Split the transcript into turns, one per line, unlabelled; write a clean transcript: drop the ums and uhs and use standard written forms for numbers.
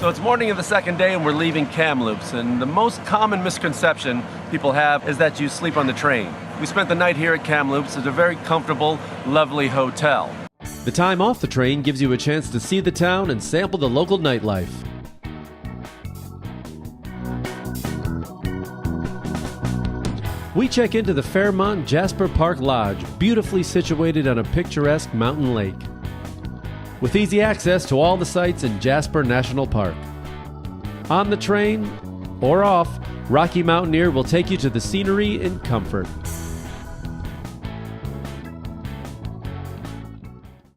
So it's morning of the second day and we're leaving Kamloops, and the most common misconception people have is that you sleep on the train. We spent the night here at Kamloops at a very comfortable, lovely hotel.
The time off the train gives you a chance to see the town and sample the local nightlife. We check into the Fairmont Jasper Park Lodge, beautifully situated on a picturesque mountain lake, with easy access to all the sites in Jasper National Park. On the train or off, Rocky Mountaineer will take you to the scenery in comfort.